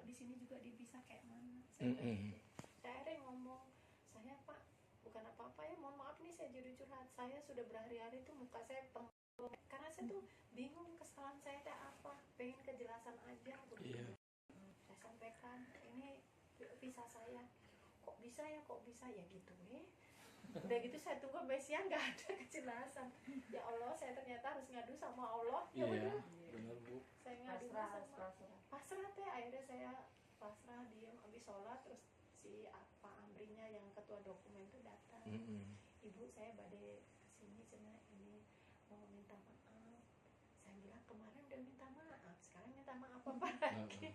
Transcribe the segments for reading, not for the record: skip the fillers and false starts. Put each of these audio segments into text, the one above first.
di sini juga dipisah kayak mana. Saya gitu. Saya akhirnya ngomong, saya Pak bukan apa-apa ya, mohon maaf nih saya jujur curhat, saya sudah berhari-hari tuh muka saya karena saya tuh bingung kesalahan saya itu apa, pengen kejelasan aja begitu. Saya sampaikan ini visa saya, kok bisa ya gitu udah gitu saya tunggu sampai siang nggak ada kejelasan. Ya Allah, saya ternyata harus ngadu sama Allah. Ya benar Bu. Saya ngadu sama pasrah teh. Akhirnya saya pasrah, diem, habis sholat terus si Pak Amrinya yang ketua dokumen itu datang. Ibu, saya badai kesini cina ini mau minta maaf. Saya bilang kemarin udah minta maaf, sekarang minta maaf apa lagi?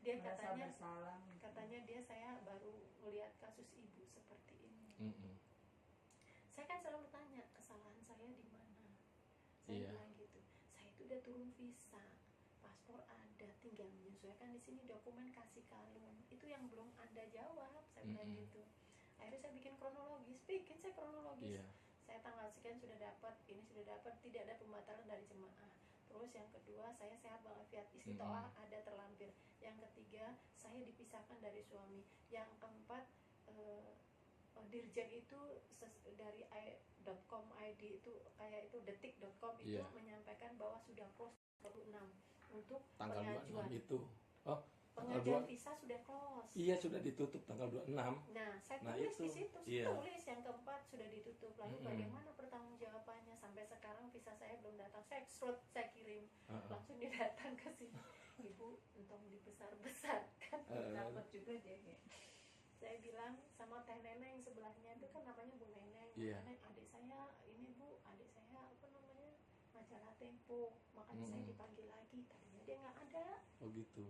Dia katanya dia saya baru melihat kasus ibu seperti ini. Saya kan selalu tanya kesalahan saya di mana. Saya bilang gitu, saya itu udah turun visa, paspor ada, tinggal menyesuaikan di sini dokumen kasih kalung. Itu yang belum Anda jawab, saya bilang gitu. Akhirnya saya bikin kronologis, saya tanggal sekian sudah dapat, ini sudah dapat, tidak ada pembatalan dari jemaah. Terus yang kedua, saya sehat walafiat, istiqomah ada terlampir. Yang ketiga, saya dipisahkan dari suami. Yang keempat, Dirjen itu dari .com ID itu kayak itu detik.com itu menyampaikan bahwa sudah close 26 untuk tanggal pengajuan 26 itu. Pengajuan visa sudah close. Iya, sudah ditutup tanggal 26. Nah, saya tulis di situ, tulis yang keempat sudah ditutup. Lalu bagaimana pertanggungjawabannya? Sampai sekarang visa saya belum datang. Saya kirim, langsung dia datang ke sini. Ibu, untung dibesar-besarkan. Dapat juga dia. Saya bilang sama teh Neneng sebelahnya itu kan namanya Bu Neneng. Neneng, adik saya ini Bu, adik saya apa namanya? Majalah Tempo. Makanya saya dipanggil lagi. Tadinya dia nggak ada. Oh gitu.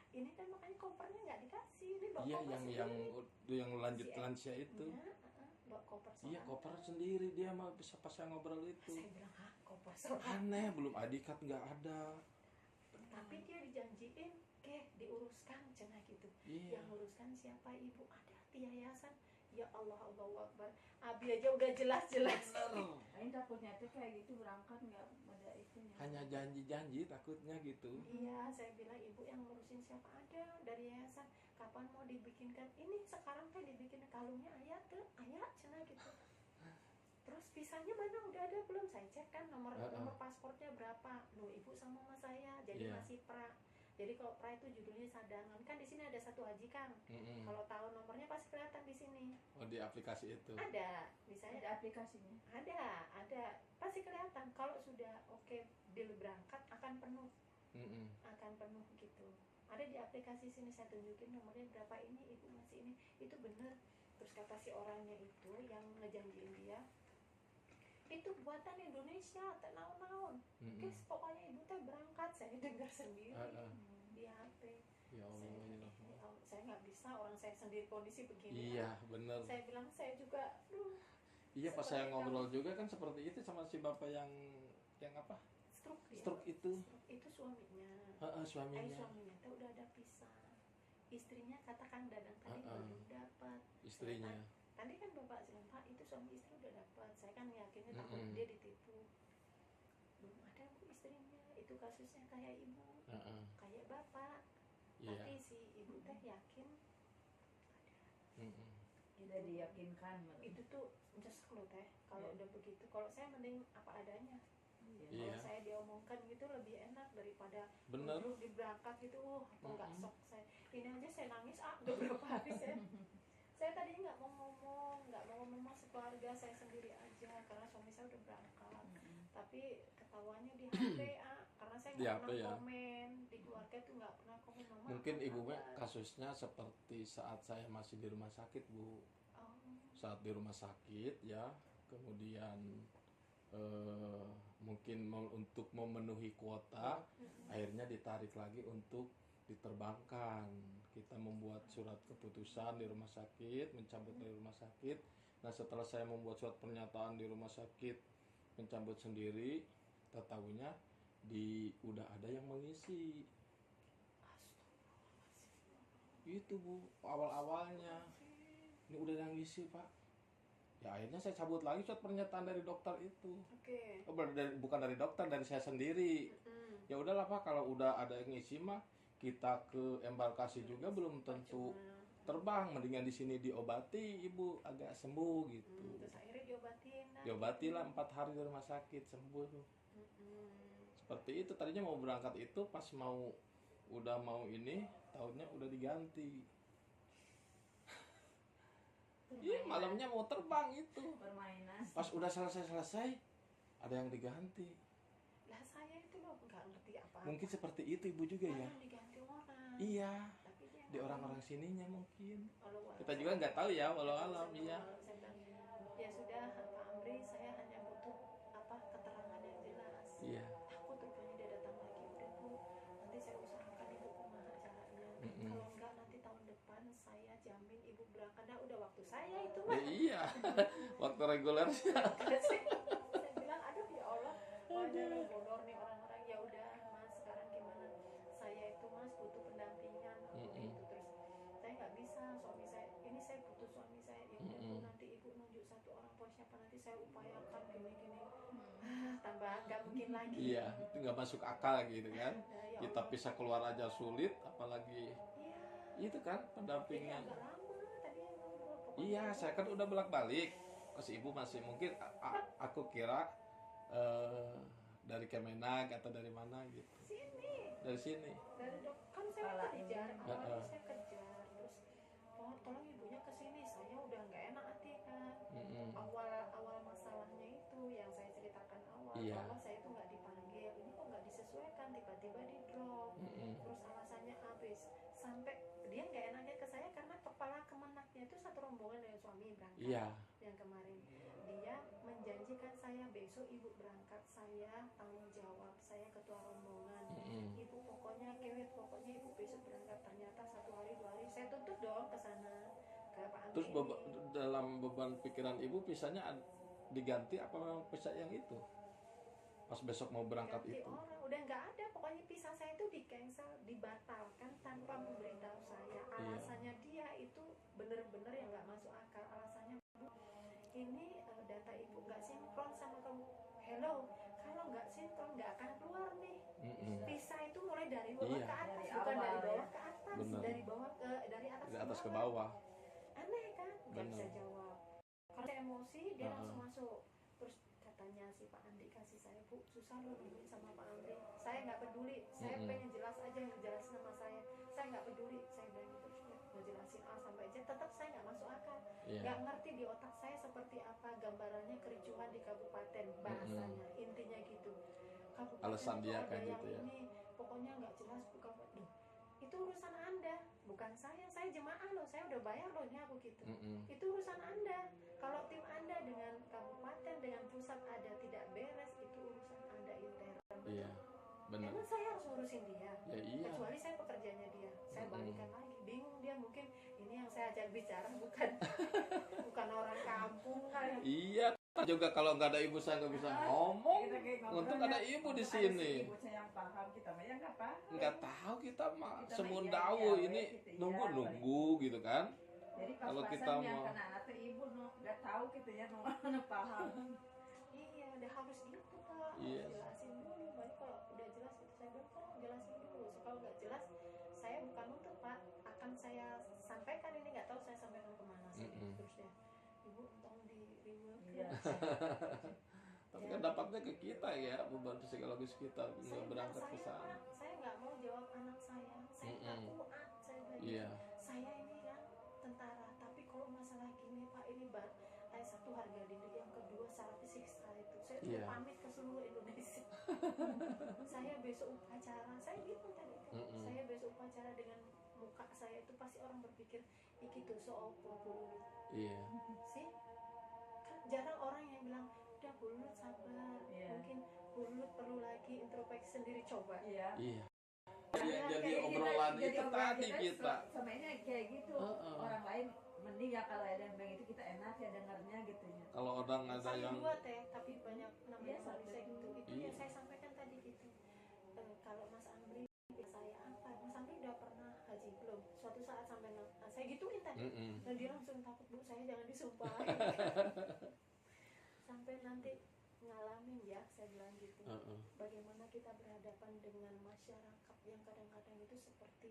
Ini kan makanya kopernya nggak dikasih. Ini bawa koper sendiri. yang lanjut lansia itu. Bawa koper sendiri. Iya, koper sendiri dia mah bisa pas saya ngobrol itu. Saya bilang, koper sendiri. Aneh, belum adikat nggak ada. Tapi dia dijanjiin, diuruskan cenah gitu. Yang uruskan siapa? Ibu, ada di yayasan. Ya Allah, Allahu Akbar. Abi aja udah jelas-jelas. Ini takutnya tuh kayak gitu berangkat nggak ada itunya. Hanya janji-janji takutnya gitu. Iya, saya bilang ibu yang ngurusin siapa ada dari yayasan. Kapan mau dibikinkan? Ini sekarang teh dibikin kalungnya ayat cenah gitu. Terus visanya mana udah ada belum? Saya cek kan nomor paspornya berapa. Loh, ibu sama mas saya jadi masih pra. Jadi kalau pra itu judulnya cadangan. Kan di sini ada satu haji Kang. Kalau tahu nomornya pasti kelihatan di sini. Oh, di aplikasi itu. Ada, misalnya ada aplikasinya. Ada. Pasti kelihatan. Kalau sudah deal berangkat akan penuh. Akan penuh gitu. Ada di aplikasi sini, saya tunjukin nomornya berapa, ini ibu masih ini. Itu bener. Terus kata si orangnya itu yang ngejanjiin dia, itu buatan Indonesia, tak naon-naon. Guys, pokoknya ibu teh berangkat. Saya dengar sendiri di HP. Ya Allah, saya nggak bisa, orang saya sendiri kondisi begini. Iya, benar. Saya bilang saya juga, iya, pas saya ngobrol juga kan seperti itu sama si bapak yang apa? Stroke itu. Itu suaminya. Suaminya. Suaminya teh udah ada pisah. Istrinya katakan Dadang tadi belum dapat. Istrinya. Tadi kan bapak bilang, Pak, itu suami istri udah dapat. Saya kan yakinnya takut dia ditipu. Belum ada Bu istrinya. Itu kasusnya kayak ibu, kayak bapak. Tapi si ibu teh yakin ada. Udah diyakinkan. Itu tuh nyesek loh teh. Kalau udah begitu. Kalau saya mending apa adanya. Kalau saya diomongkan gitu lebih enak daripada dulu di berangkat gitu. Apa nggak sok saya. Ini aja saya nangis udah berapa hari saya tadi nggak mau ngomong masuk keluarga, saya sendiri aja karena suami saya udah berangkat. Tapi ketawanya di HP karena saya nggak pernah komen di keluarga tuh, nggak pernah komen. Mungkin ibu kasusnya seperti saat saya masih di rumah sakit Bu. Saat di rumah sakit ya, kemudian mungkin untuk memenuhi kuota, akhirnya ditarik lagi untuk diterbangkan. Kita membuat surat keputusan di rumah sakit, mencabut dari rumah sakit. Nah, setelah saya membuat surat pernyataan di rumah sakit mencabut sendiri, tahunya udah ada yang mengisi. Itu Bu, awal-awalnya ini udah yang ngisi Pak. Ya akhirnya saya cabut lagi surat pernyataan dari dokter itu. Bukan dari dokter, dari saya sendiri. Ya udahlah Pak, kalau udah ada yang ngisi mah kita ke embarkasi juga belum tentu terbang, mendingan di sini diobati ibu agak sembuh gitu. Terus akhirnya diobatin. Diobati lah 4 hari di rumah sakit sembuh. Seperti itu, tadinya mau berangkat itu pas udah mau ini, tahunnya udah diganti. Iya, malamnya mau terbang itu. Permainan. Pas udah selesai ada yang diganti. Lah saya itu loh nggak ngerti apa-apa. Mungkin seperti itu ibu juga ya. Yang diganti orang. Iya. Tapi dia Di orang-orang sininya mungkin. Walau Kita juga nggak tahu ya, walau alam. Iya. Saya bilang, ya sudah Pak Amri, saya hanya butuh keterangan yang jelas. Iya. Takut rupanya dia datang lagi. Udah Bu, nanti saya usahakan ibu kumaha caranya. Mm-mm. Kalau enggak nanti tahun depan saya jamin ibu berangkat. Nah udah waktu saya itu Ya, iya. Waktu reguler. saya bilang aduh ya Allah, banyak yang bodor nih orang-orang. Ya udah Mas, sekarang gimana? Saya itu Mas butuh pendampingan. Mm-mm. Gitu terus saya nggak bisa, suami saya ini saya butuh suami saya. Ya udah Bu, nanti ibu nunjuk 1 orang po siapa, nanti saya upayakan gini-gini. Tambah nggak mungkin lagi. Iya, itu nggak masuk akal gitu kan. Nah, ya Kita Allah. bisa keluar aja sulit, apalagi Iya. itu kan Jadi pendampingan. agak lama tadi yang ngobrol. Pokoknya Iya, saya kan udah bolak-balik. Pas ibu masih mungkin aku kira dari Kemenag atau dari mana gitu. sini Dari sini. dari kan saya Kepala kejar, ini. awalnya saya kejar terus tolong ibunya ke sini, saya udah nggak enak hati kan. Mm-mm. awal masalahnya itu yang saya ceritakan awal, Iya. bahwa saya itu nggak dipanggil, ini kok nggak disesuaikan, tiba-tiba di drop. Mm-mm. Terus alasannya habis, sampai dia nggak enaknya ke saya karena kepala kemenaknya itu satu rombongan dengan suami berangkat. Iya. Yang kemarin dia menjanjikan saya besok ibu berangkat, saya tanggung jawab, saya ketua rombongan. Mm-mm. Ibu pokoknya kewet, pokoknya ibu besok berangkat. Ternyata 1 hari 2 hari saya tuntut dong ke sana ke Pak Amri. Terus dalam beban pikiran ibu pisahnya diganti apa memang pisah yang itu? Pas besok mau berangkat ganti itu. orang udah nggak ada, pokoknya pisah saya itu di cancel, dibatalkan tanpa memberitahu saya. Alasannya dia itu bener-bener yang nggak masuk akal. Alasannya Bu, ini data ibu nggak sinkron sama kamu. Hello, kalau nggak sinkron nggak akan keluar nih. Mm-mm. Pisah itu mulai dari bawah Iya. ke atas, Dari bukan awal, dari bawah ya. ke atas. Benar. Dari bawah dari atas, Dari atas ke bawah. Aneh kan, nggak bisa Benar. jawab. Kalau saya emosi dia Uh-uh. langsung masuk. Terus katanya si Pak Andi kasih saya, Bu, susah loh nungguin sama Pak Andi. Saya nggak peduli, saya Mm-mm. pengen jelas aja, ngejelasin sama saya nggak peduli. Saya bilang terus ngejelasin A sampai Z, tetap saya nggak masuk akal. Iya. Nggak ngerti di otak saya seperti apa gambarannya kericuhan di kabupaten, bahasanya intinya gitu. Kabupaten Alasan itu dia ada kayak yang gitu ya. ini, pokoknya nggak jelas bukan. Duh, itu urusan Anda, bukan saya jemaah loh, saya udah bayar loh ini aku gitu. Mm-mm. Itu urusan Anda. Kalau tim Anda dengan kabupaten dengan pusat ada tidak beres, itu urusan Anda intern. Iya. Benar. Emang saya harus ngurusin dia? Ya iya. Kecuali saya pekerjaannya dia, saya Mm-mm. balikan lagi. Bingung dia, mungkin ini yang saya ajak bicara bukan bukan orang kampung kali. Iya. Juga kalau nggak ada ibu saya nggak bisa ngomong. Kita kayak ngobrol, Untung ya. ada ibu di Ada sini. si ibu saya yang paham, kita mah yang nggak paham. Nggak tahu kita mah Kita semundawu mah iya, ini gitu, iya, nunggu gitu kan. Jadi Kalau pas-pasan kita yang mau- kena anak ibu no nggak tahu gitu ya no paham. Iya, udah harus gitu Pak. Iya. Harus jelasin dulu. Baru kalau udah jelas itu saya bilang, "Tolong jelasin dulu." So, kalau nggak jelas, saya bukan nuntut Pak. Akan saya sampaikan ini, nggak tahu saya sampaikan kemana sih. Mm-mm. Terus ya, Ibu tolong di reward. Iya. Tapi kan dampaknya ke kita ya, beban psikologis kita Saya nggak berangkat ke saya, sana. Pak, saya nggak mau jawab anak saya nggak Mm-mm. kuat. Saya bilang Iya. saya ini kan tentara, tapi kalau masalah gini Pak, ini satu harga diri, yang kedua secara siksa itu saya tuh Iya. pamit ke seluruh Indonesia. Saya besok upacara, saya gitu tadi kan. Mm-mm. Saya besok upacara dengan muka saya itu pasti orang berpikir iki dosa opo Bu. Iya. Sih kan jarang orang yang bilang udah Bulut sabar. Iya. Mungkin Bulut perlu lagi introspeksi sendiri, coba. Iya. Iya. Iya, Jadi kayak obrolan Jadi itu obrolan tadi kita. sama ini kayak gitu. Heeh. Orang lain mending ya kalau ada yang begitu kita enak ya dengarnya gitu ya. Kalau orang ada Satu yang dua teh, tapi banyak namanya Iya, manusia satu. gitu. Itu Iya. yang saya sampaikan tadi gitu. Kalau Mas Amri saya apa? Mas Amri udah pernah haji belum? Suatu saat sampai saya gituin tadi. Mm-mm. Dan dia langsung takut, Bu, saya jangan disumpah. Sampai nanti ngalamin ya, saya bilang gitu. Heeh. Bagaimana kita berhadapan dengan masyarakat yang kadang-kadang itu seperti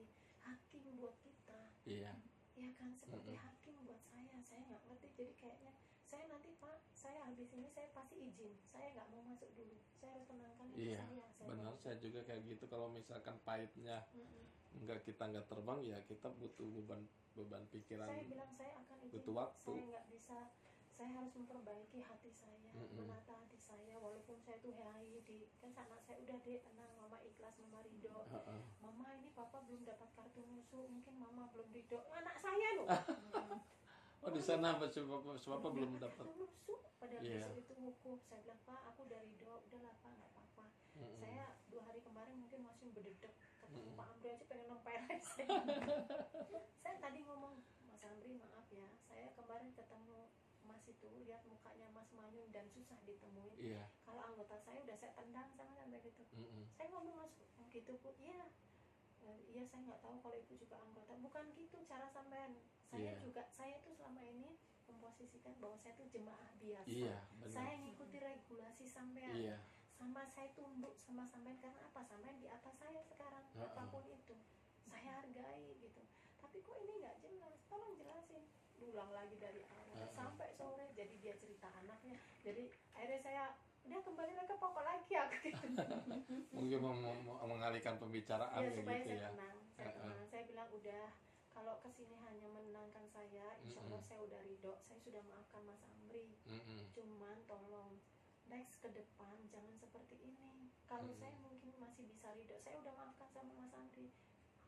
buat kita. Iya. Ya kan, seperti hakim buat saya nggak ngerti. Jadi kayaknya saya nanti Pak, saya habis ini saya pasti izin, saya nggak mau masuk dulu, saya harus tenangkan diri Iya, saya benar. Saya juga kayak gitu. Kalau misalkan pahitnya kita nggak terbang, ya kita butuh beban pikiran. Saya bilang saya akan izin, butuh waktu. saya nggak bisa, saya harus memperbaiki hati saya, menata hati saya. Walaupun saya tuh kan anak saya udah deh tenang, mama ikhlas, mama ridho. Mama ini papa belum dapat kartu musuh, mungkin mama belum ridho. Anak saya loh. Oh, di sana Bapak belum dapat. Musuh pada Iya. besok itu wukuf. Saya bilang, Pak, aku udah ridho, udahlah Pak, nggak apa-apa. Saya 2 hari kemarin mungkin masih berdedek, ketemu Pak Amri aja pengen nempelin saya. Saya tadi ngomong, Mas Amri maaf ya, saya kemarin ketemu Mas itu, lihat mukanya Mas manyun dan susah ditemuin. Iya. Kalau anggota saya udah saya tendang sama sampai gitu. Saya ngomong Mas gitu Bu, iya. Iya, saya nggak tahu kalau ibu juga anggota. Bukan gitu cara sampean. Saya Iya. juga, saya itu selama ini memposisikan bahwa saya itu jemaah biasa. Iya, benar. Saya ngikuti regulasi sampean. Iya. Sama saya tunduk sama sampean karena apa? Sampean di atas saya sekarang, apapun itu saya hargai gitu. Tapi kok ini nggak jelas? Tolong jelasin. Diulang lagi dari awal sampai sore. Jadi dia cerita anaknya. Jadi akhirnya saya udah kembali lagi ke pokok lagi aku gitu. Mungkin mengalihkan pembicaraan Ya, kayak supaya gitu saya ya. tenang. Saya tenang. Saya bilang udah, kalau kesini hanya menenangkan saya, insya Allah saya udah ridho. Saya sudah maafkan Mas Amri. Cuman tolong next ke depan jangan seperti ini. Kalau saya mungkin masih bisa ridho, saya udah maafkan sama Mas Amri.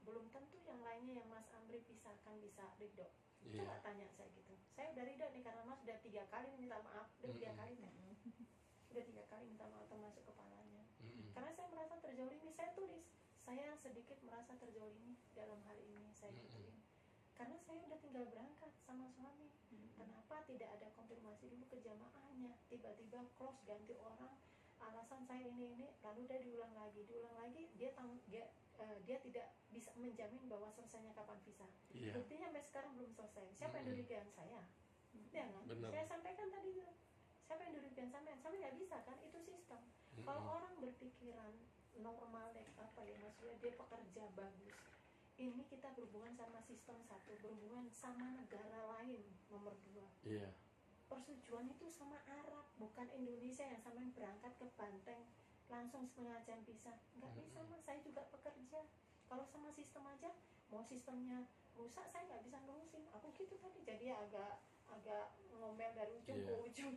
Belum tentu yang lainnya yang Mas Amri pisahkan bisa ridho. Coba tanya saya gitu. Saya udah ridho nih karena Mas udah 3 kali minta maaf. Udah 3 kali kan? Udah 3 kali minta maaf termasuk kepalanya. Karena saya merasa terjolimi, saya tulis. Saya sedikit merasa terjolimi dalam hal ini, saya gituin. Karena saya udah tinggal berangkat sama suami. Kenapa tidak ada konfirmasi dulu ke jamaahnya? Tiba-tiba close ganti orang, alasan saya ini, lalu dia diulang lagi. Dia tidak bisa menjamin bahwa selesainya kapan visa. Buktinya sampai sekarang belum selesai. Siapa yang dirugikan? Saya. Ya kan? Benar. Saya sampaikan tadi itu. Siapa yang dirugikan sampean? Sampean nggak bisa kan? Itu sistem. Kalau orang berpikiran normal, maksudnya dia pekerja bagus. Ini kita berhubungan sama sistem satu, berhubungan sama negara lain nomor 2. Iya. Persetujuan itu sama Arab, bukan Indonesia yang sampai berangkat ke Banteng langsung setengah jam bisa. Nggak bisa Mas, saya juga pekerja. Kalau sama sistem aja, mau sistemnya rusak saya nggak bisa ngurusin. Aku gitu tadi, jadi agak ngomel dari ujung ke ujung.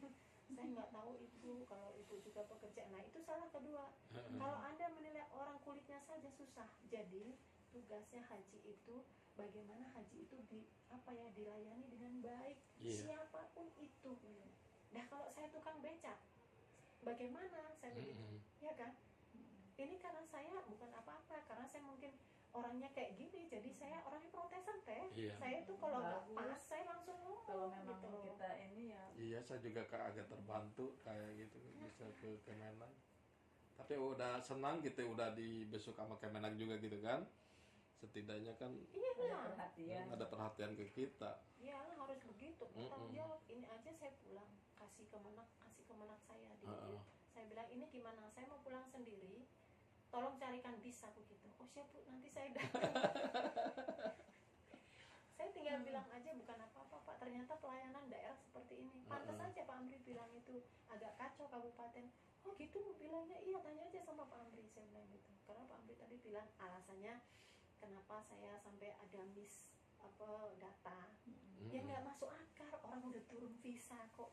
Saya nggak tahu itu, kalau itu juga pekerja. Nah itu salah kedua. Kalau Anda menilai orang kulitnya saja susah, jadi tugasnya haji itu bagaimana haji itu dilayani dengan baik, siapapun itu. Nah kalau saya tukang becak, bagaimana saya begitu, ya kan? Ini karena saya bukan apa-apa, karena saya mungkin orangnya kayak gini, jadi saya orangnya protesan teh. Saya itu kalau nggak pas saya langsung ngomong. Kalau memang gitu. kita ini ya. Iya, saya juga agak terbantu kayak gitu bisa ke Kemenang. Tapi udah senang gitu, udah dibesuk sama Kemenang juga gitu kan. Setidaknya kan ada perhatian ke kita. Iya, harus begitu. Tanggung jawab. Ini aja saya pulang kasih kemenak saya di saya bilang ini gimana? Saya mau pulang sendiri. Tolong carikan bis aku gitu. Oh siap Bu, nanti saya datang. Saya tinggal bilang aja bukan apa-apa Pak. Ternyata pelayanan daerah seperti ini. Pantas aja Pak Amri bilang itu agak kacau kabupaten. Oh gitu Bu bilangnya. Iya, tanya aja sama Pak Amri, saya bilang gitu. Karena Pak Amri tadi bilang alasannya kenapa saya sampai ada miss data. Ya nggak masuk akal, orang udah turun visa kok.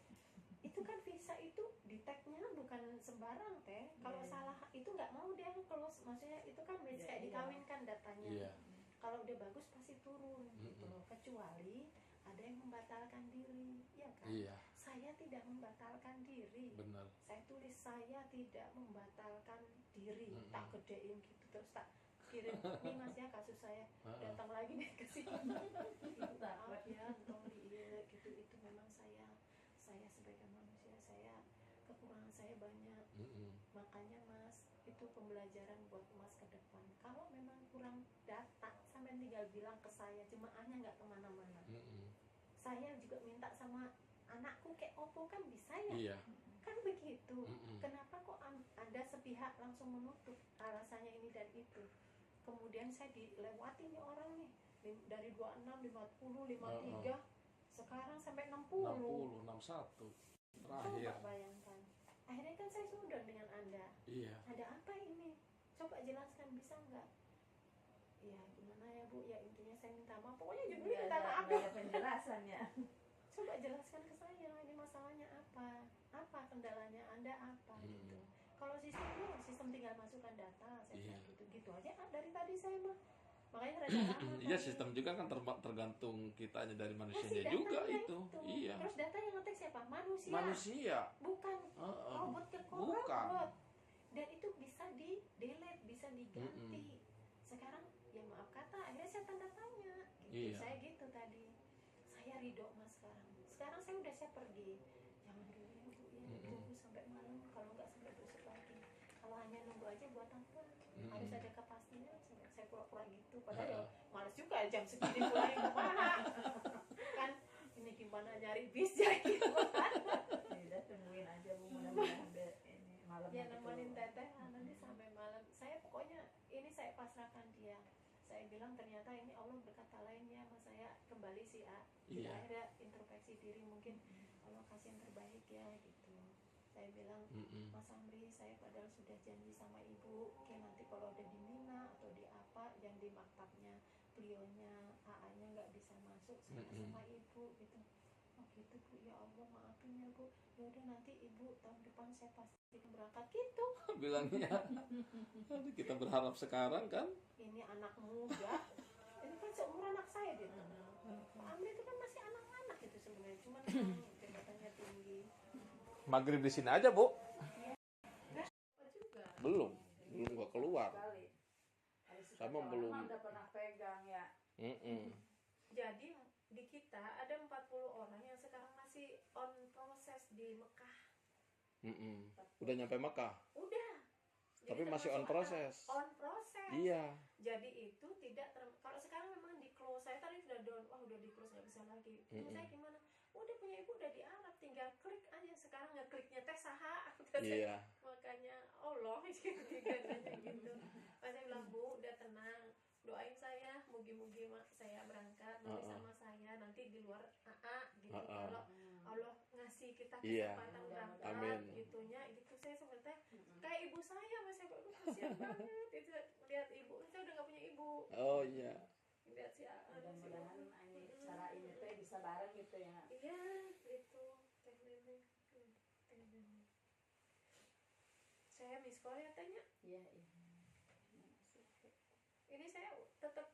Itu kan visa itu di tag-nya bukan sembarang teh. Kalau salah itu nggak mau dia close. Maksudnya itu kan kayak dikawinkan datanya. Kalau udah bagus pasti turun gitu loh. Kecuali ada yang membatalkan diri, ya kan? Saya tidak membatalkan diri. Benar. Saya tulis saya tidak membatalkan diri. Tak gedein gitu terus tak kirim. Ini Mas ya kasus saya. Datang lagi deh ke sini. Ibu maaf ya, tolong gitu. Itu memang saya sebagai manusia, kekurangan saya banyak. Makanya Mas, itu pembelajaran buat Mas ke depan. Kalau memang kurang data, sampai tinggal bilang ke saya, jemaahnya nggak kemana-mana. Saya juga minta sama anakku kayak Oppo kan bisa ya? Iya. Kan begitu. Kenapa kok Anda sepihak langsung menutup alasannya ini dan itu? Kemudian saya dilewati nih orang nih. dari 26, 50, 53, sekarang sampai 60. 61 terakhir. Coba bayangkan. Akhirnya kan saya sudah dengan Anda. Iya. Ada apa ini? Coba jelaskan, bisa nggak? Ya gimana ya Bu, ya intinya saya minta maaf. Pokoknya juga minta maaf. Nggak ada penjelasannya. Coba jelaskan ke saya, ini masalahnya apa? Apa kendalanya Anda apa gitu. Kalau sistem tinggal masukkan data, saya bilang gitu aja dari tadi saya mah. Makanya Raja Rahmat Iya, sistem juga kan tergantung kitanya dari manusianya juga itu. Iya. Terus data yang ngetek siapa? Manusia. Bukan robot ke Bukan. robot. Dan itu bisa di delete, bisa diganti. Sekarang ya maaf kata, akhirnya saya tanda tanya. Gitu. Iya. Saya gitu tadi. Saya ridho Mas sekarang. Sekarang saya udah siap pergi. Jangan dulu ya Bu, ya tunggu sampai malam. Kalau nggak sampai besok lagi. Kalau hanya nunggu aja buat apa? Harus ada kepastian. Saya pura-pura gitu. Padahal males juga jam segini pulangnya kemana? Kan ini gimana nyari bis ya gitu. Udah tungguin aja Bu, mudah-mudahan ini malam. Ya nemenin teteh nanti sampai malam. Saya pokoknya ini saya pasrahkan dia. Saya bilang ternyata ini Allah berkata lainnya sama saya, kembali sih Iya. Akhirnya introspeksi diri, mungkin Allah kasih yang terbaik ya gitu. Saya bilang Mas Amri, saya padahal sudah janji sama ibu, oke nanti kalau ada di Mina atau di apa yang di maktabnya beliaunya AA-nya nggak bisa masuk, saya sama ibu gitu. Oh gitu Bu, ya Allah maafin ya Bu. Ya udah nanti ibu tahun depan saya pasti berangkat gitu. Bilangnya. Aduh, kita berharap sekarang kan. Ini anak muda, ini kan seumur anak saya gitu. Pak Amri itu kan masih anak-anak gitu sebenarnya, cuman jabatannya tinggi. Maghrib di sini aja, Bu. Apa juga? Belum gua keluar. Sama belum. Udah pernah pegang ya. Jadi di kita ada 40 orang yang sekarang masih on proses di Mekah. Udah nyampe Mekah. Udah. Tapi Jadi masih on proses. On proses. Iya. Jadi itu tidak kalau sekarang memang di close, saya tadi sudah down, wah udah di close nggak bisa lagi. Terus saya gimana? Udah punya ibu udah di Arab, tinggal klik aja. Sekarang ngekliknya teh saha. Iya. Makanya Allah gitu gitu. Pas saya bilang Bu, udah tenang, doain saya, mugi-mugi saya berangkat nanti sama saya nanti di luar AA gitu. Kalau Allah ngasih kita kesempatan berangkat, Amin. gitunya gitu. Saya sebenarnya kayak ibu saya, mas saya aduh kasihan banget itu lihat ibu, saya udah nggak punya ibu. Oh iya. Lihat si Mudah-mudahan ini cara ini tuh bisa bareng gitu ya. iya gitu teh nenek. Saya miss call ya tanya. Iya. Ini saya tetap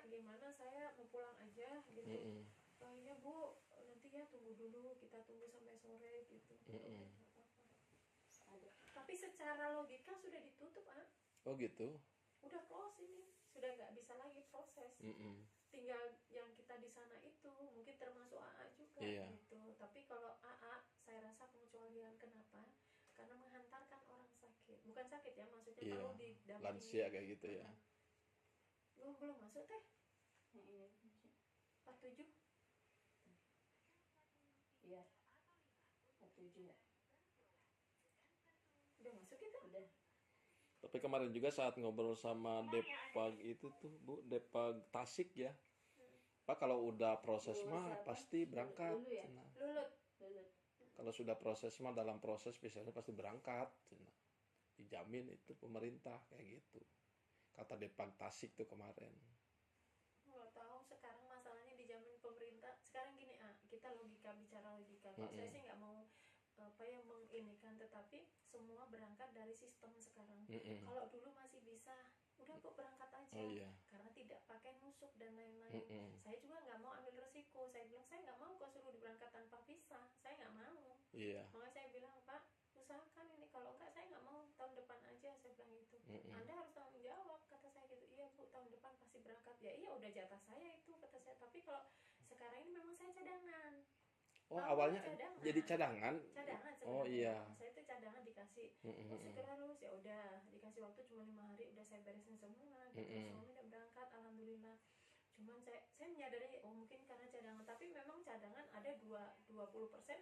gimana saya mau pulang aja gitu. Oh iya Bu, nanti ya tunggu dulu, kita tunggu sampai sore gitu. Tapi secara logika sudah ditutup Oh gitu. udah close ini, sudah nggak bisa lagi proses. Tinggal yang kita di sana itu mungkin termasuk AA juga gitu. Tapi kalau AA saya rasa pengecualian, kenapa? Karena menghantarkan orang sakit, bukan sakit ya maksudnya kalau didampingi lansia kayak gitu ya. Belum masuk teh. 47. Iya. 47 ya. Udah masuk kita? Udah. Tapi kemarin juga saat ngobrol sama Depag itu tuh Bu, Depag Tasik ya. Pak kalau udah proses mah pasti berangkat. Lulut. Kalau sudah proses mah dalam proses biasanya pasti berangkat. Dijamin itu pemerintah kayak gitu. Kata Depag Tasik tuh kemarin. Nggak tahu sekarang masalahnya dijamin pemerintah. Sekarang gini kita bicara logika. Kalau saya sih nggak mau menginikan, tetapi semua berangkat dari sistem sekarang. Kalau dulu masih bisa, udah kok berangkat aja, karena tidak pakai nusuk dan lain-lain. Saya juga nggak mau ambil resiko. Saya bilang saya nggak mau kok suruh berangkat tanpa visa. Saya nggak mau. Makanya saya bilang Pak, usahakan ini, kalau enggak saya nggak mau, tahun depan aja, saya bilang gitu. Anda harus tanggung jawab, kata saya gitu. Iya Bu, tahun depan pasti berangkat. Ya iya udah jatah saya itu, kata saya. Tapi kalau sekarang ini memang saya cadangan. Oh awalnya jadi cadangan. Oh iya. Saya itu cadangan dikasih. Segera lulus ya udah dikasih waktu cuma 5 hari udah saya beresin semua. Gitu. Suami udah berangkat, alhamdulillah. Cuman saya menyadari mungkin karena cadangan, tapi memang cadangan ada 20%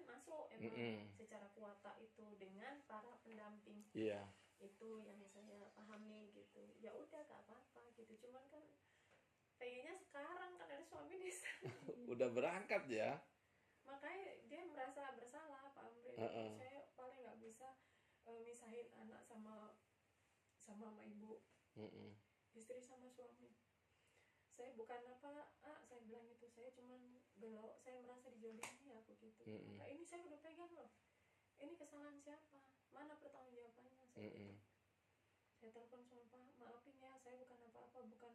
masuk emang secara kuota itu dengan para pendamping. Iya. Itu yang saya pahami gitu. Ya udah gak apa-apa gitu. Cuman kan pengennya sekarang Udah berangkat ya. Makanya dia merasa bersalah Pak Amri. Heeh. Saya paling nggak bisa misahin anak sama sama ibu, Mm-mm. istri sama suami. Saya bukan apa, saya bilang itu, saya cuman gelo, saya merasa dijolimi aku gitu. Mm-mm. Maka ini saya udah pegang loh, ini kesalahan siapa, mana pertanggungjawabannya, saya gitu. Saya telepon suami, Pak maafin ya, saya bukan apa-apa, bukan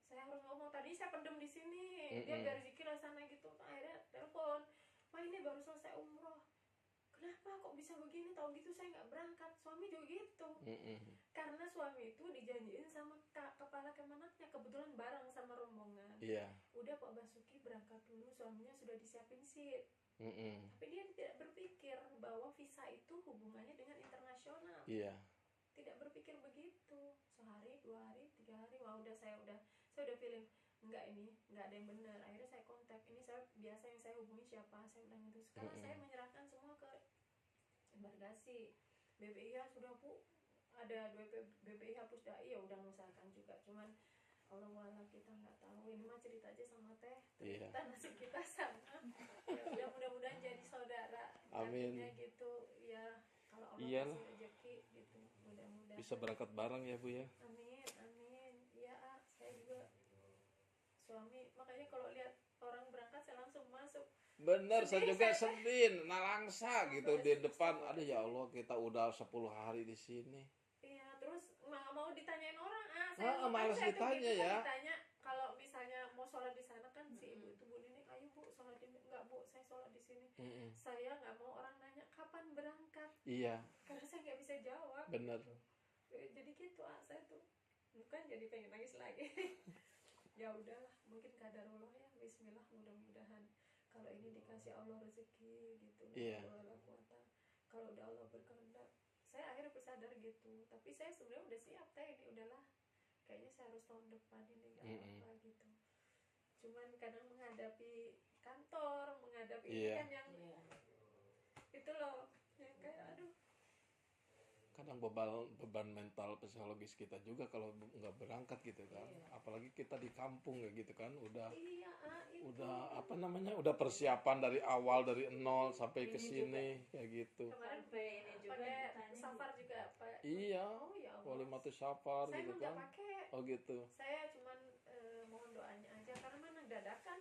saya harus ngomong, tadi saya pendem di sini, dia biar zikir sana gitu. Akhirnya telepon, Pak ini baru selesai umroh, kenapa kok bisa begini, tahu gitu saya nggak berangkat. Suami juga gitu. Karena suami itu dijanjiin sama kepala Kemenaknya, kebetulan bareng sama rombongan. Iya. Udah Pak Basuki berangkat dulu, suaminya sudah disiapin seat. Tapi dia tidak berpikir bahwa visa itu hubungannya dengan internasional. Iya. Tidak berpikir begitu. Sehari, 2 hari, 3 hari, wah udah saya udah feeling enggak, ini enggak ada yang benar. Akhirnya saya kontak, ini saya biasa yang saya hubungi siapa, saya bilang itu. Sekarang saya menyerahkan semua ke embarkasi. BPIH sudah Bu, ada BPIH Pusdai ya udah mengusahakan juga, cuman Allah wala kita nggak tahu, ini mah cerita aja sama teh, ternyata nasib kita sama. Ya mudah-mudahan jadi saudara. Amin. Nantinya gitu ya, kalau Allah Iyalah. kasih rezeki gitu, mudah-mudahan Bisa berangkat bareng ya Bu ya. amin amin. Iya saya juga suami, makanya kalau lihat orang berangkat saya langsung masuk. Bener, saya juga saya- sedih, nalangsa gitu di depan. Aduh ya Allah, kita udah 10 hari di sini. Iya, terus mau ditanyain orang, saya Males saya tuh ditanya gitu, ya. ditanya kalau misalnya mau sholat di sana kan si ibu itu, Bu Nini, ayo Bu sholat di, enggak Bu saya sholat di sini. Saya nggak mau orang nanya kapan berangkat, Iya, karena saya nggak bisa jawab. bener. Jadi gitu, saya tuh bukan jadi pengen nangis lagi. Ya udahlah, mungkin kadarullah ya, Bismillah, mudah-mudahan kalau ini dikasih Allah rezeki gitu. Iya. Kalau udah Allah berkehendak, saya akhirnya bersadar gitu. Tapi saya sebenarnya udah siap teh, ini udahlah, kayaknya saya harus tahun depan ini nggak apa-apa gitu. Cuman kadang menghadapi kantor, menghadapi ini Iya. kan yang itu loh, yang kayak aduh. Kadang beban mental psikologis kita juga kalau nggak berangkat gitu kan. Apalagi kita di kampung ya gitu kan, udah Itu. apa namanya, udah persiapan dari awal, dari nol sampai ke sini kayak gitu. Kemarin Sampai ini juga pakai ditanya safar juga Pak. Iya. Oh ya Allah. Wali matu safar Saya gitu emang nggak kan. pakai. Oh gitu. Saya cuman mohon doanya aja, karena mana dadakan.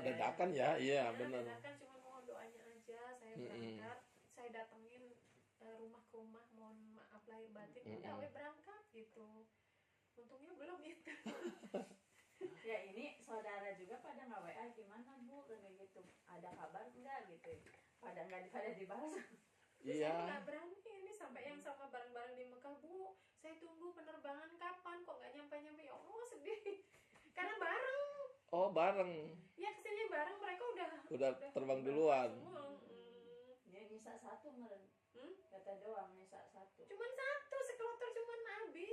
Dadakan ya, iya benar. Dadakan, cuma mohon doanya aja. Saya berangkat, saya datengin rumah ke rumah, mohon maaf lahir batin, udah we berangkat gitu. Untungnya belum itu. ya ini saudara juga pada nggak WA gimana Bu kayak gitu, ada kabar nggak gitu, pada dibalas. Iya. Saya nggak berani ini sampai yang sama bareng-bareng di Mekah, Bu saya tunggu penerbangan kapan kok nggak nyampe-nyampe, ya Allah sedih. Karena bareng. Oh bareng. Ya kesini bareng, mereka Udah terbang duluan. Ya Nisa satu meren. Kata doang Nisa satu. Cuman satu sekloter, cuman Abi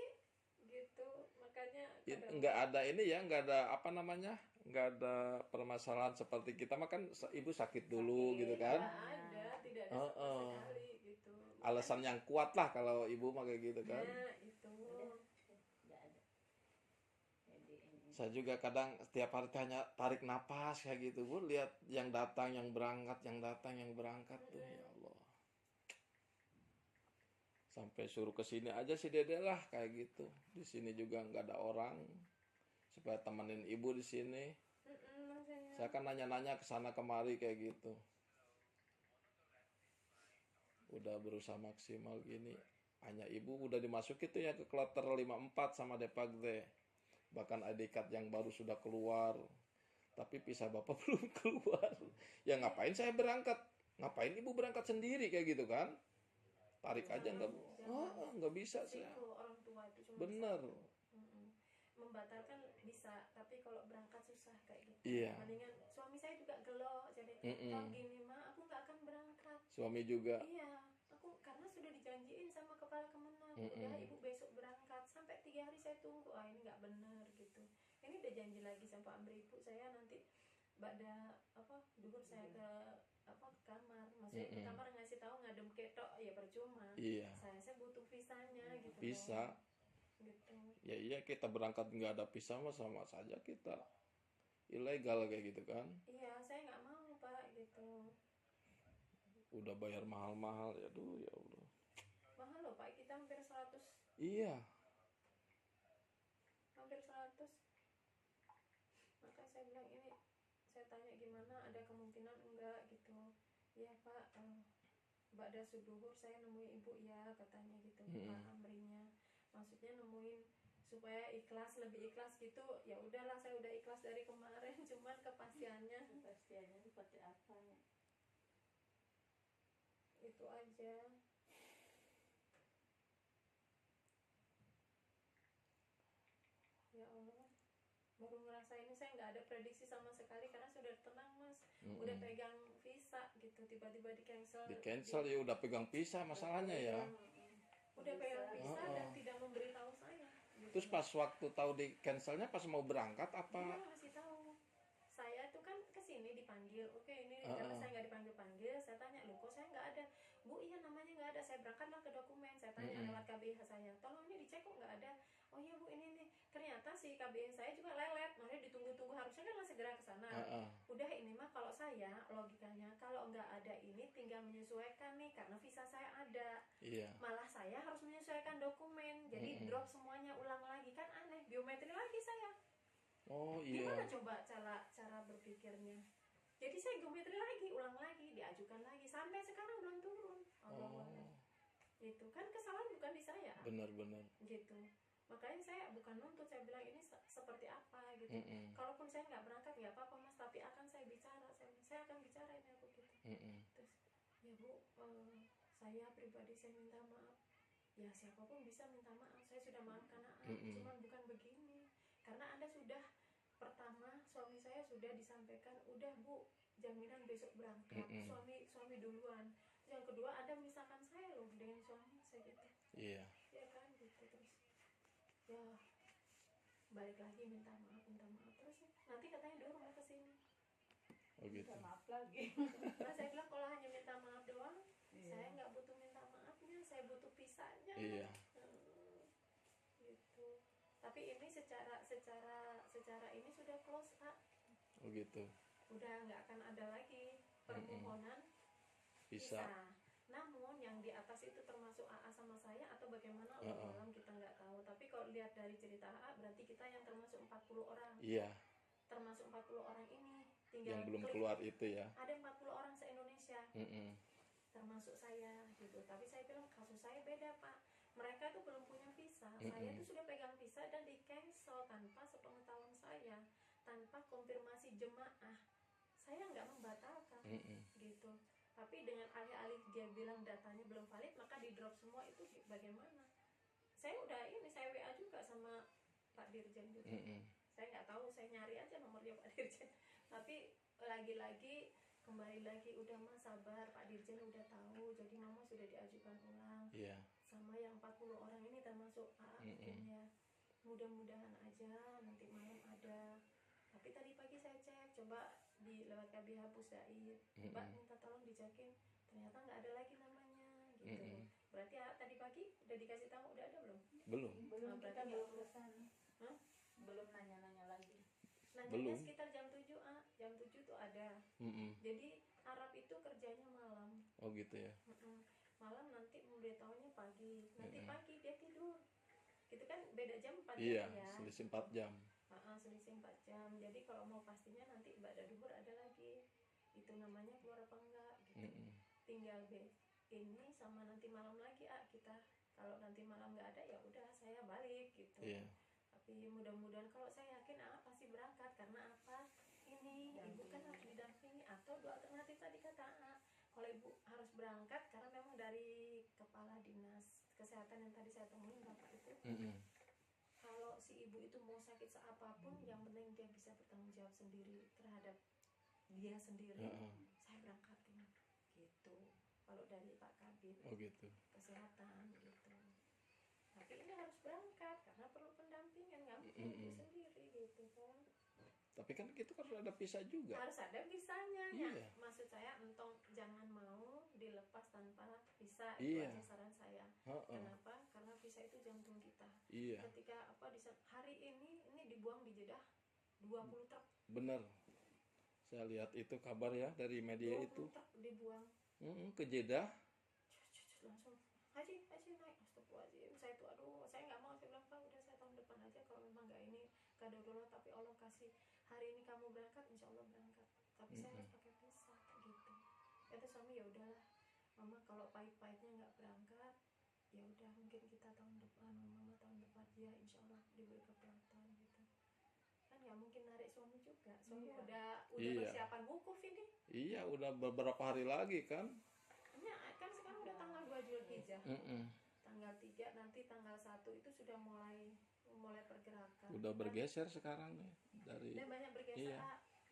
gitu. Makanya Nggak ada ini ya, nggak ada apa namanya, nggak ada permasalahan seperti kita mah kan, ibu sakit dulu gitu kan. tidak ada sama sekali gitu. Alasan yang kuat lah kalau ibu mah kayak gitu kan. Nah itu. Nggak ada. Jadi ini. Saya juga kadang setiap hari hanya tarik napas kayak gitu Bu, lihat yang datang, yang berangkat, yang datang, yang berangkat tuh ya Allah. Sampai suruh ke sini aja si Dede lah kayak gitu. Di sini juga nggak ada orang, supaya temenin ibu di sini. Saya kan nanya-nanya ke sana kemari kayak gitu. Udah berusaha maksimal gini. Hanya ibu udah dimasukin tuh ya ke kloter 54 sama Depagde. Bahkan ID card yang baru sudah keluar. Tapi visa bapak belum keluar. Ya ngapain saya berangkat? Ngapain ibu berangkat sendiri kayak gitu kan? Tarik aja nggak bisa saya. Orang tua itu cuma bener. Membatalkan bisa, tapi kalau berangkat susah kayak gitu. Iya. Mendingan suami saya juga gelo, jadi kalau gini mah aku nggak akan berangkat. Suami juga. Iya, aku karena sudah dijanjiin sama kepala Kemenang, udah ibu besok berangkat, sampai 3 hari saya tunggu, ini nggak bener gitu. Ini udah janji lagi sama Pak Amri, ibu saya nanti pada duhur saya ke kamar, maksudnya ke kamar ngasih tahu ngadem ketok ya percuma. Iya. Saya butuh visanya gitu. Bisa. Gitu. Ya iya, kita berangkat nggak ada visa mah sama saja kita ilegal kayak gitu kan. Iya, saya nggak mau Pak gitu. Udah bayar mahal-mahal, ya aduh ya Allah. Mahal loh Pak, kita hampir 100, Iya, hampir 100. Maka saya bilang ini, saya tanya gimana, ada kemungkinan enggak gitu. Ya Pak, Ba'da subuhur saya nemuin ibu ya katanya gitu. Pak Amrinya maksudnya nemuin supaya ikhlas, lebih ikhlas gitu. Ya udahlah, saya udah ikhlas dari kemarin, cuman kepastiannya seperti apa ya? itu aja. Ya Allah, baru ngerasa ini, saya nggak ada prediksi sama sekali karena sudah tenang Mas. Udah pegang visa gitu, tiba-tiba di cancel. di cancel ya, udah pegang visa masalahnya ya. Udah pegang visa dan tidak memberitahu saya gitu. Terus pas waktu tahu di cancelnya pas mau berangkat Dia apa? masih tahu. Saya tuh kan kesini dipanggil, oke ini karena saya nggak dipanggil, saya tanya, loh kok saya nggak ada? Bu, iya namanya nggak ada. Saya berangkatlah ke dokumen, saya tanya lewat KBH saya, tolong ini dicek kok nggak ada. Oh iya Bu, ini nih. Ternyata si KBH saya juga lelet, makanya ditunggu-tunggu, harusnya kan segera ke sana. Udah ini mah kalau saya logikanya kalau nggak ada ini tinggal menyesuaikan nih karena visa saya ada. Iya. Malah saya harus menyesuaikan dokumen, jadi drop semuanya ulang lagi, kan aneh, biometri lagi saya. Oh iya. Gimana coba cara berpikirnya? Jadi saya geometri lagi, ulang lagi, diajukan lagi, sampai sekarang belum turun. Allah. Itu kan kesalahan bukan di saya. Benar-benar. Gitu. Makanya saya bukan nuntut, saya bilang ini seperti apa gitu. Kalaupun saya nggak berangkat nggak apa-apa Mas, tapi akan saya bicara, saya akan bicara ini aku gitu. Terus ya Bu, saya pribadi saya minta maaf. Ya siapapun bisa minta maaf, saya sudah maafkan cuman bukan begini. Karena Anda sudah, pertama suami saya sudah disampaikan, udah Bu, jaminan besok berangkat, suami duluan. Yang kedua Anda memisahkan saya loh dengan suami saya gitu. Iya. Ya kan gitu. Terus ya balik lagi minta maaf terus ya. Nanti katanya dulu mau kesini. Oh gitu. Minta maaf lagi. Nah saya bilang kalau hanya minta maaf doang, saya nggak butuh minta maafnya, saya butuh pisahnya. Iya. Gitu. Tapi ini secara ini sudah close Pak. Oh gitu. Udah nggak akan ada lagi permohonan Bisa. Namun yang di atas itu termasuk AA sama saya atau bagaimana Allah kita nggak tahu. Tapi kalau lihat dari cerita AA berarti kita yang termasuk 40 orang. Iya. Termasuk 40 orang ini tinggal Yang belum klik. keluar itu ya. Ada 40 orang se-Indonesia. Termasuk saya gitu. Tapi saya bilang kasus saya beda Pak. Mereka tuh belum punya visa. Saya tuh sudah pegang visa dan di cancel tanpa sepengetahuan saya, tanpa konfirmasi jemaah. Saya nggak membatalkan gitu. Tapi dengan alih-alih dia bilang datanya belum valid, maka di drop semua. Itu bagaimana? Saya udah saya WA juga sama Pak Dirjen juga. Saya nggak tahu, saya nyari aja nomornya Pak Dirjen. Tapi lagi-lagi kembali lagi, udah Mas sabar, Pak Dirjen udah tahu, jadi Mama sudah diajukan ulang. Iya. Sama yang 40 orang ini termasuk ya. Mudah-mudahan aja nanti malam ada. Tapi tadi pagi saya cek, coba di lewat KBH Pusdai, Mbak minta tolong dicekin, ternyata nggak ada lagi namanya gitu. Berarti tadi pagi udah dikasih tahu, udah ada belum? Belum. Belum, berarti kita belum nggak- kesana. Hah? Belum nanya-nanya lagi. Nanyanya Belum. sekitar jam 7 jam 7 tuh ada. Jadi Arab itu kerjanya malam. Oh gitu ya. Malam nanti memberitahunya pagi. Nanti pagi dia tidur. Itu kan beda jam 4 Iya, jam ya. selisih 4 jam. Selisih 4 jam. Jadi kalau mau pastinya nanti ba'da duhur ada lagi. Itu namanya keluar apa enggak gitu. Tinggal ini sama nanti malam lagi kita. Kalau nanti malam nggak ada ya udah saya balik gitu. Iya. Tapi mudah-mudahan, kalau saya yakin pasti berangkat. Karena apa? Ini ibu kan harus didampingi. Atau dua alternatif tadi kata kalau ibu harus berangkat karena memang dari kepala dinas kesehatan yang tadi saya temuin bapak itu, kalau si ibu itu mau sakit seapapun, yang penting dia bisa bertanggung jawab sendiri terhadap dia sendiri. Saya berangkatin gitu. Kalau dari Pak Kabin Oh gitu. kesehatan gitu. Tapi ini harus berangkat karena perlu pendampingan, nggak mungkin ibu sendiri gitu kan. Tapi kan itu kan ada visa juga. Harus ada visanya Iya. ya. Maksud saya entong jangan mau dilepas tanpa visa. Iya. Itu aja saran saya. Kenapa? Karena visa itu jantung kita. Iya. Ketika hari ini dibuang di Jeddah 20 truk. Bener. Saya lihat itu kabar ya dari media 20 itu. truk dibuang. Ke Jeddah. Langsung haji naik, astagfirullahaladzim. Saya tuh aduh, saya nggak mau, saya bilang Pak udah saya tahun depan aja kalau memang nggak ini kadarullah, tapi Allah kasih hari ini kamu berangkat, insya Allah berangkat, tapi saya harus pakai visa gitu. Kata suami ya udahlah mama, kalau pahit-pahitnya nggak berangkat ya udah mungkin kita tahun depan, mama tahun depan ya insya Allah diberi kekuatan gitu kan. Nggak mungkin narik suami juga, suami udah Iya. persiapan wukuf ini. Iya, udah beberapa hari lagi kan. Ya kan sekarang udah tanggal 2 Zulhijjah. Tanggal 3 nanti tanggal 1 itu sudah mulai pergerakan. Udah bergeser sekarang nih dari. Dan banyak bergeser. Iya.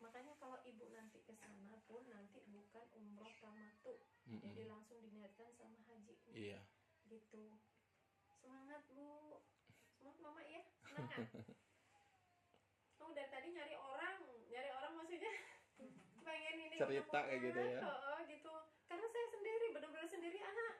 Makanya kalau ibu nanti ke sana pun nanti bukan umroh tamattu. Jadi langsung diniatkan sama haji. Iya. Gitu. Semangat Bu. Semangat Mama ya. Semangat. Oh dari tadi nyari orang maksudnya pengen ini Cerita kayak gitu ya. Gitu. Karena saya sendiri, benar-benar sendiri anak.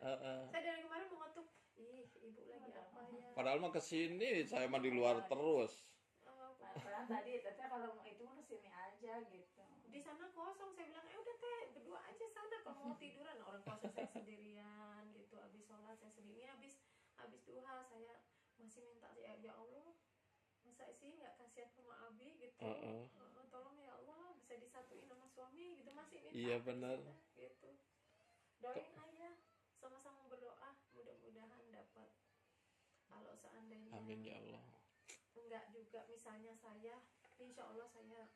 Saya dari kemarin mengetuk, ih ibu lagi apa ya. Padahal mah kesini, saya mah di luar terus. Padahal tadi teteh kalau itu mau kesini aja gitu. Di sana kosong, saya bilang udah teh berdua aja sana kalau mau tiduran. Orang kosong saya sendirian gitu. Habis sholat saya sendiri, habis duha saya masih minta ya Allah, masa sih nggak kasihan sama Abi gitu. Tolong ya Allah bisa disatuin sama suami gitu, masih minta. Iya benar. Gitu. Doain aja, sama-sama berdoa, mudah-mudahan dapat. Kalau seandainya Amin ya Allah. enggak juga, misalnya saya, insya Allah saya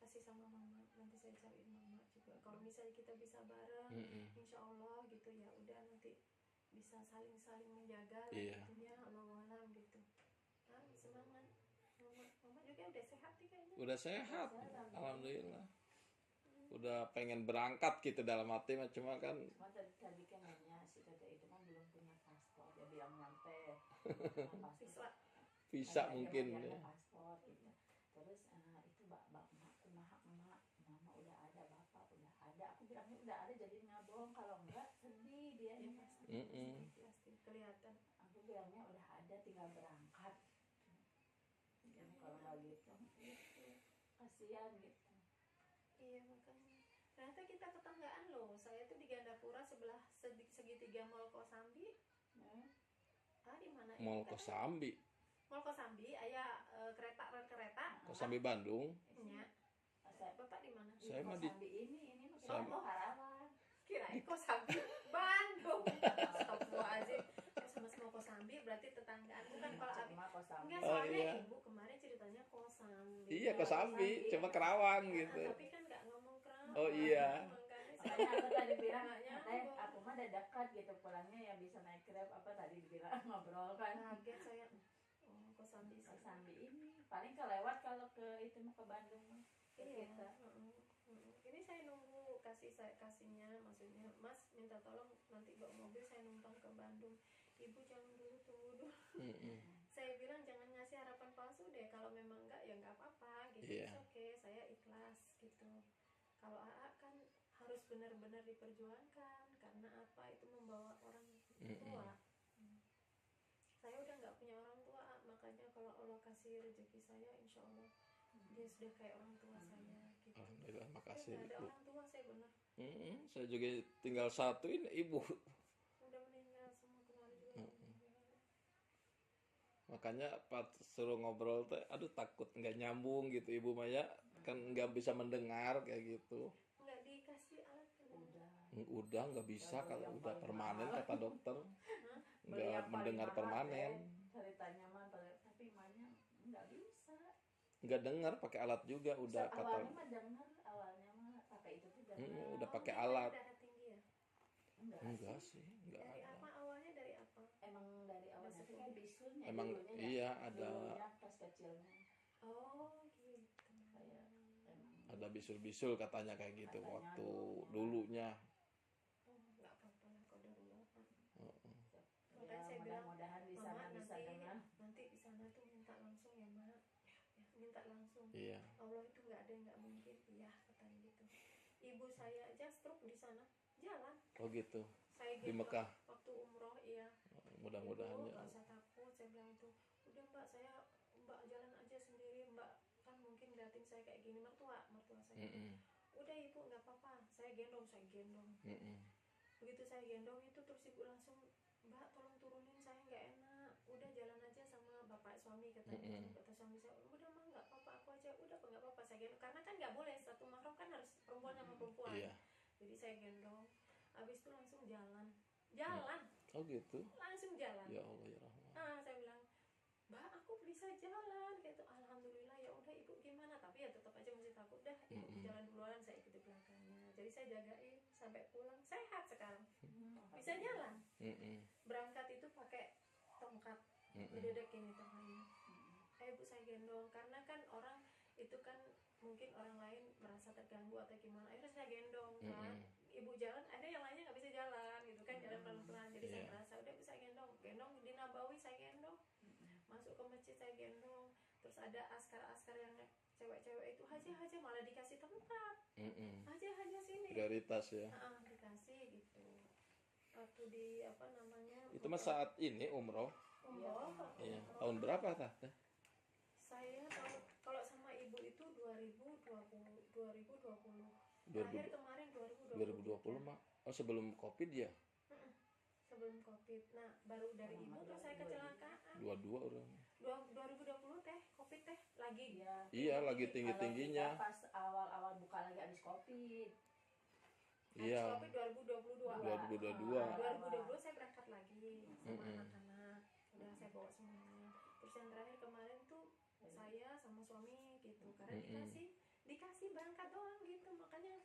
kasih sama mama, nanti saya cariin mama juga. Kalau misalnya kita bisa bareng, insya Allah gitu ya udah nanti bisa saling menjaga Iya. gitu ya, Allah gitu. Nah, semangat. Mama juga udah sehat nih kayaknya. Udah sehat, alhamdulillah. Udah pengen berangkat gitu dalam hati mah, cuma kan. Cuma tadi kan nanya si teteh itu kan belum punya paspor, dia bilang nyampe Bisa ada mungkin dia ya. ada paspor gitu. Terus itu emak mama udah ada, bapak udah ada. Aku bilangnya udah ada jadi ngabong, kalau enggak sedih dia. Pasti kelihatan. Aku bilangnya udah ada tinggal berangkat. Kalau nggak gitu kasihan gitu. Iya makanya. Ternyata kita tetanggaan loh. Saya tuh di Gandapura sebelah segitiga Mall Kosambi. Di mana? Mall Kosambi. Mall Kosambi, ayah kereta. Kosambi Bandung. Iya. Bapak di mana? Saya mah di Ini Harapan. Kirain Kosambi Bandung. Astagfirullahaladzim. Sama Kosambi berarti tetanggaan, bukan kalau Abi. Enggak, soalnya ibu kemarin ceritanya Kosambi. Iya Kosambi, cuma Kerawang gitu. Tapi kan nggak ngomong Kerawang. Oh iya. Makanya aku tadi bilang, aku mah ada dekat gitu pulangnya ya bisa naik Grab apa tadi dibilang ngobrol kan. Kaget saya. Kosambi ini paling kelewat kalau ke itu mau ke Bandung. Iya. Ini saya nunggu kasihnya, maksudnya Mas minta tolong nanti bawa mobil saya numpang ke Bandung. Ibu jangan dulu, tunggu dulu. Saya bilang jangan ngasih harapan palsu deh. Kalau memang enggak ya enggak apa-apa gitu. Yeah. Oke, saya ikhlas gitu. Kalau AA kan harus benar-benar diperjuangkan karena apa? Itu membawa orang tua. Saya udah nggak punya orang tua, makanya kalau Allah kasih rezeki saya, insya Allah dia sudah kayak orang tua saya gitu. Alhamdulillah, makasih. Ada orang tua saya benar. Saya juga tinggal satu ini ibu. Udah meninggal semua keluarga juga. Makanya pas suruh ngobrol teh, aduh takut nggak nyambung gitu ibu Maya, kan nggak bisa mendengar kayak gitu. Nggak dikasih alat Udah nggak bisa kalau udah permanen kata dokter. Nggak mendengar permanen. Ceritanya mah tapi emaknya nggak bisa. Nggak dengar pakai alat juga udah kata. Awalnya mah dengar, awalnya mah pakai itu tuh dengar. Udah pakai alat. Darah tinggi ya? Enggak sih, enggak Dari ada. apa awalnya, dari apa? Emang dari awalnya tuh kan bisulnya. Emang dulunya iya ya. ada. Dulunya pas kecilnya. Oh gitu. Kayak emang. Ada bisul-bisul katanya kayak gitu Katanya waktu dulunya. dulunya. Nggak apa-apa lah kalau dari apa. Ya, saya bilang, mudah-mudahan di Mama sana bisa dengar. nanti di sana tuh minta langsung ya Mak. Ya, minta langsung. Iya. Allah itu nggak ada yang nggak mungkin. Iya katanya gitu. Ibu saya aja stroke di sana jalan. Oh gitu. Saya Di Mekah. waktu umroh iya. Mudah-mudahan Ibu, ya. nggak usah takut, saya bilang itu. Udah Mbak, Mbak jalan aja sendiri, Mbak kan mungkin ngeliatin saya kayak gini, mertua saya. Udah ibu nggak apa-apa, saya gendong. Begitu saya gendong itu terus ibu langsung, Mbak tolong turunin, saya nggak enak, udah jalan aja sama bapak suami, kata suami saya, udah mah nggak apa-apa, aku aja, udah nggak apa-apa, saya gendong, karena kan nggak boleh satu mahram kan harus perempuan sama perempuan. Jadi saya gendong, habis itu langsung jalan. Oh gitu. Langsung jalan. Ya Allah ya Rahman. Saya bilang, Mbak aku bisa jalan gitu, alhamdulillah. Ya udah ibu gimana, tapi ya tetap aja masih takut. Dah ibu jalan duluan, saya ikut di belakangnya, jadi saya jagain sampai pulang. Sehat sekarang, bisa jalan. Berangkat itu pakai tongkat, didedekin itu tangannya. Ibu saya gendong, karena kan orang itu kan mungkin orang lain merasa terganggu atau gimana, akhirnya saya gendong kan. Ibu jalan, ada yang lainnya nggak bisa jalan gitu kan, jalan pelan-pelan. Jadi saya merasa udah bisa gendong di Nabawi saya gendong, masuk ke masjid saya gendong. Terus ada askar yang cewek-cewek itu, haji malah dikasih tempat, haji sini prioritas ya. Dikasih gitu. Waktu di apa namanya, itu mah saat ini umroh. Iya. Tahun berapa tah? Saya kalau sama ibu itu 2020. Terakhir kemarin 2020 mah. Oh sebelum Covid ya? Sebelum Covid. Nah, baru dari ibu terus saya kecelakaan. 22 orang. 2020 teh, Covid teh lagi. Iya, lagi tinggi-tingginya. Pas awal-awal buka lagi habis Covid. Iya. Covid 2022. 2020 saya berangkat lagi sama anak-anak. Udah saya bawa semuanya. Terus yang terakhir kemarin tuh saya sama suami gitu, karena dikasih berangkat doang gitu, makanya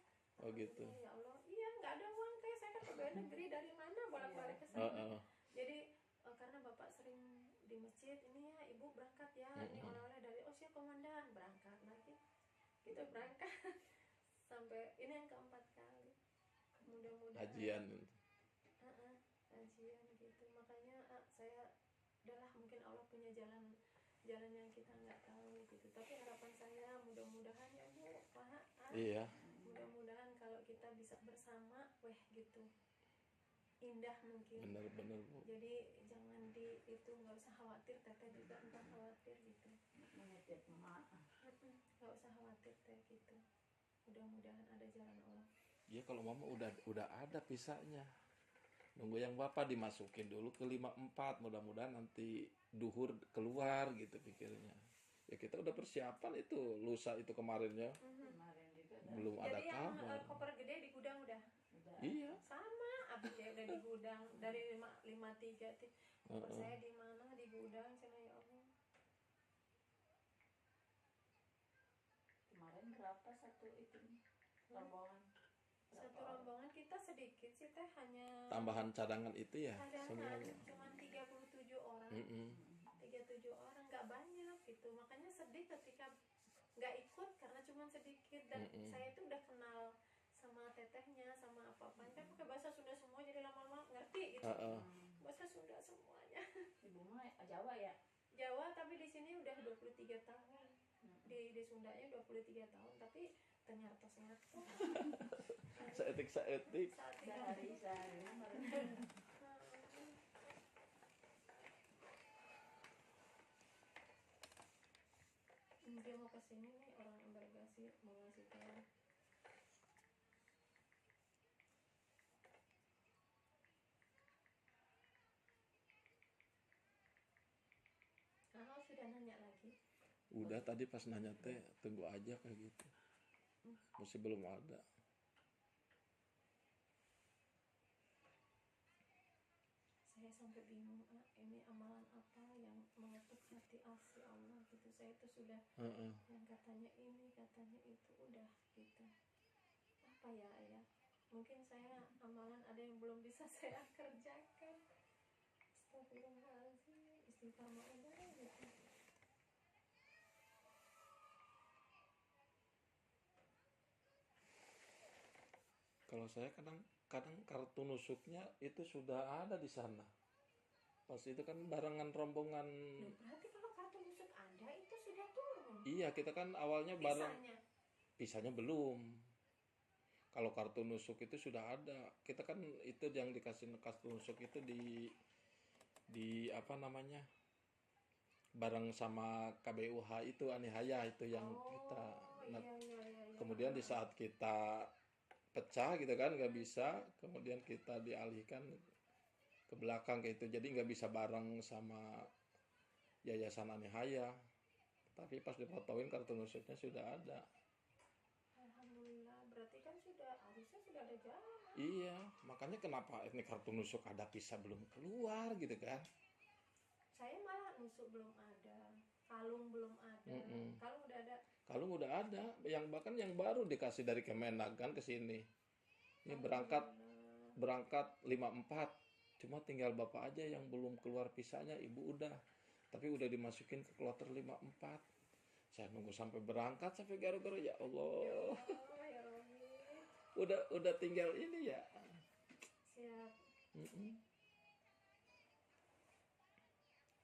gitu. Ya Allah, iya nggak ada uang teh, saya kan pegawai negeri, dari mana bolak-balik ke sana. Jadi karena bapak sering di masjid, ini ya ibu berangkat ya, ini oleh-oleh dari siap komandan, berangkat lagi kita berangkat sampai ini yang keempat kali. Mudah-mudahan hajian gitu. Makanya saya udahlah, mungkin Allah punya jalan yang kita nggak tahu gitu, tapi harapan saya mudah-mudahan ya Bu, Pak, iya, mudah-mudahan kalau kita bisa bersama gitu, indah mungkin. bener Bu. Jadi jangan itu, nggak usah khawatir, teteh juga entah khawatir gitu, nggak usah khawatir teh gitu, mudah-mudahan ada jalan Allah. Ya kalau mama udah ada pisahnya, nunggu yang bapak dimasukin dulu ke 54, mudah-mudahan nanti duhur keluar gitu pikirnya. Ya kita udah persiapan itu lusa itu kemarinnya. Belum ada jadi kabar. Jadi yang koper gede di gudang udah. Iya. Sama, abis ya udah di gudang dari 53. Koper saya di mana, di gudang sana, ya Allah. Kemarin berapa satu itu rombongan? Satu rombongan kita sedikit sih teh, hanya tambahan cadangan itu ya semuanya cuma 37 orang. 37 orang, nggak banyak gitu, makanya sedih ketika nggak ikut karena cuma sedikit. Dan saya itu udah kenal sama tetehnya, sama apa-apanya kan pakai bahasa Sunda semua, jadi lama-lama ngerti gitu. Bahasa Sunda semuanya. Ibu mah Jawa ya? Jawa, tapi di sini udah 23 tahun. Di Sundanya 23 tahun, tapi ternyata seetik sehari dia mau kesini nih, orang embarkasi mau ngasih tahu. Sudah nanya lagi? Udah tadi pas nanya teh tunggu aja kayak gitu, masih belum ada. Saya sampai bingung, ini amalan apa yang mengetuk hati asli Allah gitu. Saya itu sudah yang katanya ini, katanya itu, udah gitu. Apa ya ayah? Mungkin saya amalan ada yang belum bisa saya kerjakan. Astagfirullahaladzim, istighfar udah gitu. Kalau saya kadang kartu nusuknya itu sudah ada di sana. Pas itu kan barengan rombongan. Berarti kalau kartu nusuk Anda itu sudah turun? Iya, kita kan awalnya bareng. Pisahnya belum. Kalau kartu nusuk itu sudah ada. Kita kan itu yang dikasih kartu nusuk itu di apa namanya? Bareng sama KBUH itu Anihaya itu yang kita Nah, iya. kemudian di saat kita pecah gitu kan, nggak bisa, kemudian kita dialihkan ke belakang kayak itu, jadi nggak bisa bareng sama Yayasan Anihaya, tapi pas difotoin kartu nusuknya sudah ada. Alhamdulillah, berarti kan harusnya sudah ada jalan. Iya, makanya kenapa ini kartu nusuk ada pisah belum keluar gitu kan. Saya malah nusuk belum ada, kalung belum ada. Kalung udah ada. Kalung udah ada, yang bahkan yang baru dikasih dari Kemenag kan ke sini. Ini berangkat 54. Cuma tinggal Bapak aja yang belum keluar pisahnya, Ibu udah. Tapi udah dimasukin ke kloter 54. Saya nunggu sampai berangkat sampai gara-gara ya Allah. Ya Robi. Udah tinggal ini ya. Siap.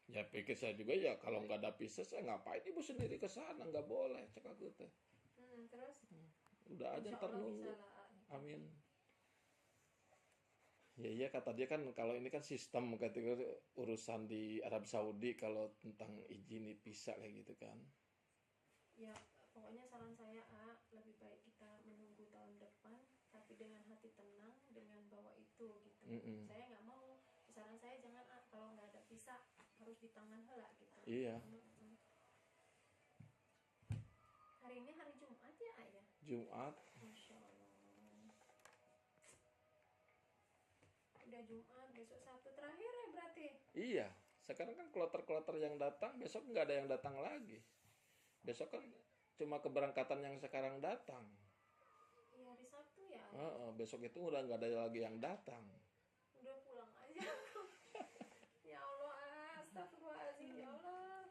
Ya pikir saya juga ya kalau nggak ada pisah saya ngapain Ibu sendiri ke sana, nggak boleh cek aku teh. Terus? Udah aja Insya ntar Allah nunggu. bisa lah. Amin. Ya iya kata dia kan kalau ini kan sistem ketika urusan di Arab Saudi kalau tentang izin pisah kayak gitu kan. Ya pokoknya saran saya lebih baik kita menunggu tahun depan tapi dengan hati tenang dengan bawa itu gitu. Saya nggak mau, saran saya jangan kalau nggak ada visa harus di tangan hela gitu. Iya. Hari ini hari Jumat ya ayah? Jumat. Masya Allah. Udah Jumat, besok Sabtu terakhir ya berarti? Iya. Sekarang kan kloter-kloter yang datang besok nggak ada yang datang lagi. Besok kan cuma keberangkatan yang sekarang datang. Iya hari Sabtu ya. Besok itu udah nggak ada lagi yang datang. Udah pulang aja. Ya Allah, astagfirullahaladzim ya Allah.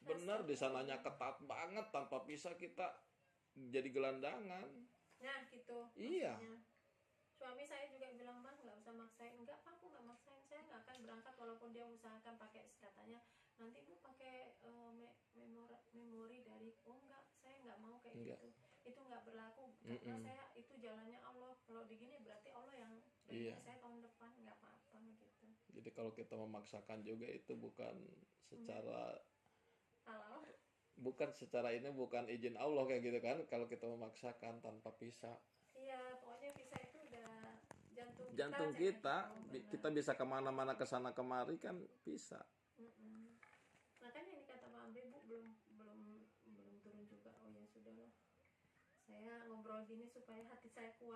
Benar di sananya ketat banget tanpa pisah kita jadi gelandangan. Nah gitu. Iya. Maksudnya. Suami saya juga bilang bang nggak usah maksain. Enggak pak, aku nggak maksain, saya nggak akan berangkat walaupun dia usahakan pakai katanya nanti bu pakai memori dari enggak, saya nggak mau kayak gitu, itu nggak berlaku karena saya itu jalannya Allah, kalau begini berarti Allah yang saya tahun depan nggak apa-apa gitu. Jadi kalau kita memaksakan juga itu bukan secara halal, bukan secara ini bukan izin Allah kayak gitu kan, kalau kita memaksakan tanpa pisah. Iya pokoknya pisah itu udah jantung kita kita bisa kemana-mana kesana kemari kan bisa. Makanya ini kata Pak Amri, Bu belum turun juga. Oh ya sudahlah, saya ngobrol gini supaya hati saya kuat.